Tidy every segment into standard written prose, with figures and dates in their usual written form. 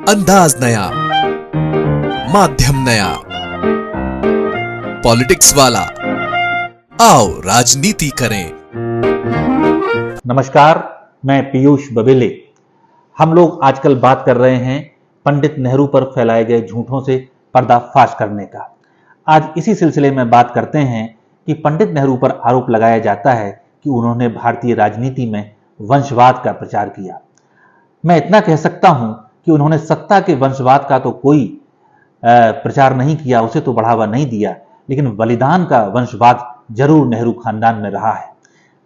अंदाज नया, माध्यम नया, पॉलिटिक्स वाला, आओ राजनीति करें। नमस्कार, मैं पीयूष बबेले। हम लोग आजकल बात कर रहे हैं पंडित नेहरू पर फैलाए गए झूठों से पर्दाफाश करने का। आज इसी सिलसिले में बात करते हैं कि पंडित नेहरू पर आरोप लगाया जाता है कि उन्होंने भारतीय राजनीति में वंशवाद का प्रचार किया। मैं इतना कह सकता हूं कि उन्होंने सत्ता के वंशवाद का तो कोई प्रचार नहीं किया, उसे तो बढ़ावा नहीं दिया, लेकिन बलिदान का वंशवाद जरूर नेहरू खानदान में रहा है।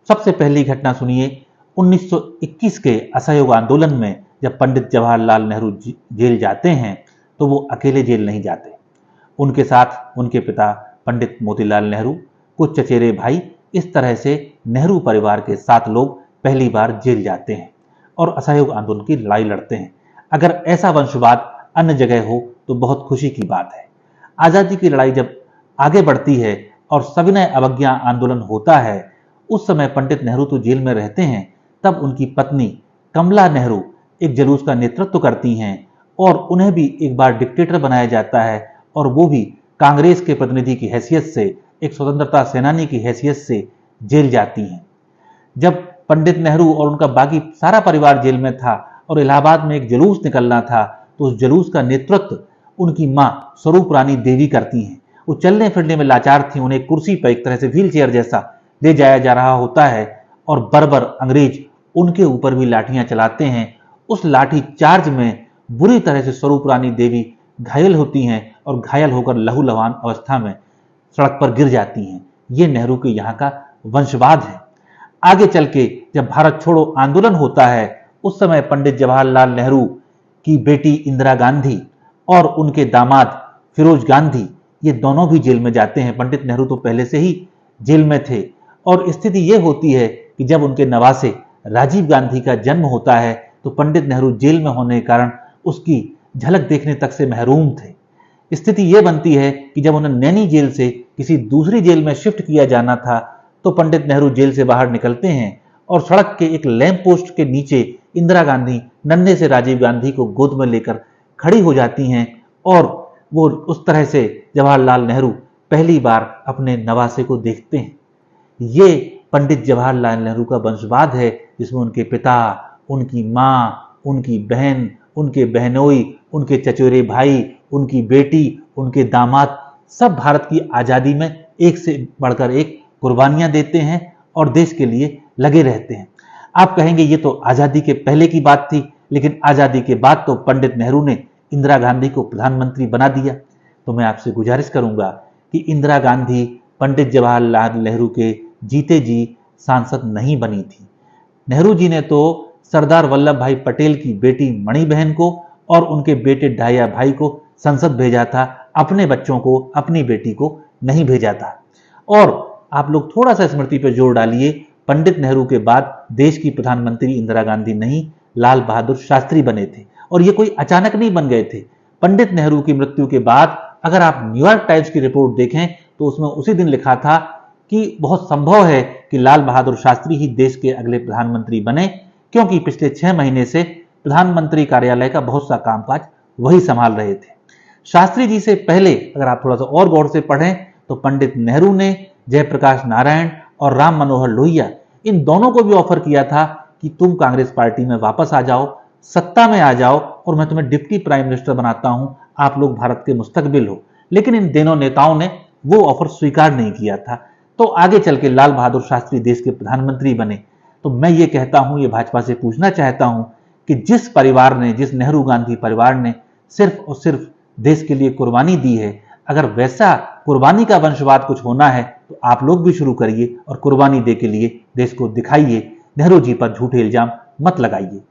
सबसे पहली घटना सुनिए। 1921 के असहयोग आंदोलन में जब पंडित जवाहरलाल नेहरू जेल जाते हैं तो वो अकेले जेल नहीं जाते। उनके साथ उनके पिता पंडित मोतीलाल नेहरू, कुछ चचेरे भाई, इस तरह से नेहरू परिवार के 7 लोग पहली बार जेल जाते हैं और असहयोग आंदोलन की लड़ाई लड़ते हैं। अगर ऐसा वंशवाद अन्य जगह हो तो बहुत खुशी की बात है। आजादी की लड़ाई जब आगे बढ़ती है और सविनय अवज्ञा आंदोलन होता है, उस समय पंडित नेहरू तो जेल में रहते हैं, तब उनकी पत्नी कमला नेहरू एक जुलूस का नेतृत्व करती हैं और उन्हें भी एक बार डिक्टेटर बनाया जाता है और वो भी कांग्रेस के प्रतिनिधि की हैसियत से, एक स्वतंत्रता सेनानी की हैसियत से जेल जाती हैं। जब पंडित नेहरू और उनका बाकी सारा परिवार जेल में था और इलाहाबाद में एक जुलूस निकलना था, तो उस जुलूस का नेतृत्व उनकी मां स्वरूप रानी देवी करती हैं। वो चलने फिरने में लाचार थी, उन्हें कुर्सी पर एक तरह से व्हील चेयर जैसा ले जाया जा रहा होता है और बर्बर अंग्रेज उनके ऊपर भी लाठियां चलाते हैं। उस लाठी चार्ज में बुरी तरह से स्वरूप रानी देवी घायल होती हैं और घायल होकर लहूलुहान अवस्था में सड़क पर गिर जाती हैं। ये नेहरू के यहाँ का वंशवाद है। आगे चल के जब भारत छोड़ो आंदोलन होता है, उस समय पंडित जवाहरलाल नेहरू की बेटी इंदिरा गांधी और उनके दामाद फिरोज गांधी, ये दोनों भी जेल में जाते हैं। पंडित नेहरू तो पहले से ही जेल में थे और स्थिति ये होती है कि जब उनके नवासे राजीव गांधी का जन्म होता है तो पंडित नेहरू जेल में होने के कारण उसकी झलक देखने तक से महरूम थे। स्थिति ये बनती है कि जब उन्हें नैनी जेल से किसी दूसरी जेल में शिफ्ट किया जाना था तो पंडित नेहरू जेल से बाहर निकलते हैं और सड़क के एक लैंप पोस्ट के नीचे इंदिरा गांधी नन्हे से राजीव गांधी को गोद में लेकर खड़ी हो जाती हैं और वो उस तरह से जवाहरलाल नेहरू पहली बार अपने नवासे को देखते हैं। ये पंडित जवाहरलाल नेहरू का वंशवाद है, जिसमें उनके पिता, उनकी मां, उनकी बहन, उनके बहनोई, उनके चचेरे भाई, उनकी बेटी, उनके दामाद सब भारत की आज़ादी में एक से बढ़कर एक कुर्बानियां देते हैं और देश के लिए लगे रहते हैं। आप कहेंगे ये तो आज़ादी के पहले की बात थी, लेकिन आज़ादी के बाद तो पंडित नेहरू ने इंदिरा गांधी को प्रधानमंत्री बना दिया। तो मैं आपसे गुजारिश करूंगा कि इंदिरा गांधी पंडित जवाहरलाल नेहरू के जीते जी सांसद नहीं बनी थी। नेहरू जी ने तो सरदार वल्लभ भाई पटेल की बेटी मणिबहन को और उनके बेटे ढाया भाई को संसद भेजा था, अपने बच्चों को, अपनी बेटी को नहीं भेजा था। और आप लोग थोड़ा सा स्मृति पर जोर डालिए, पंडित नेहरू के बाद देश की प्रधानमंत्री इंदिरा गांधी नहीं, लाल बहादुर शास्त्री बने थे और ये कोई अचानक नहीं बन गए थे। पंडित नेहरू की मृत्यु के बाद अगर आप न्यूयॉर्क टाइम्स की रिपोर्ट देखें तो उसमें उसी दिन लिखा था कि बहुत संभव है कि लाल बहादुर शास्त्री ही देश के अगले प्रधानमंत्री बने, क्योंकि पिछले 6 महीने से प्रधानमंत्री कार्यालय का बहुत सा कामकाज वही संभाल रहे थे। शास्त्री जी से पहले अगर आप थोड़ा सा और गौर से पढ़ें तो पंडित नेहरू ने जयप्रकाश नारायण और राम मनोहर लोहिया, इन दोनों को भी ऑफर किया था कि तुम कांग्रेस पार्टी में वापस आ जाओ, सत्ता में आ जाओ और मैं तुम्हें डिप्टी प्राइम मिनिस्टर बनाता हूं, आप लोग भारत के मुस्तकबिल हो। लेकिन इन दोनों नेताओं ने वो ऑफर स्वीकार नहीं किया था। तो आगे चल के लाल बहादुर शास्त्री देश के प्रधानमंत्री बने। तो मैं ये कहता हूं, ये भाजपा से पूछना चाहता हूं कि जिस परिवार ने, जिस नेहरू गांधी परिवार ने सिर्फ और सिर्फ देश के लिए कुर्बानी दी है, अगर वैसा कुर्बानी का वंशवाद कुछ होना है तो आप लोग भी शुरू करिए और कुर्बानी दे के लिए देश को दिखाइए। नेहरू जी पर झूठे इल्जाम मत लगाइए।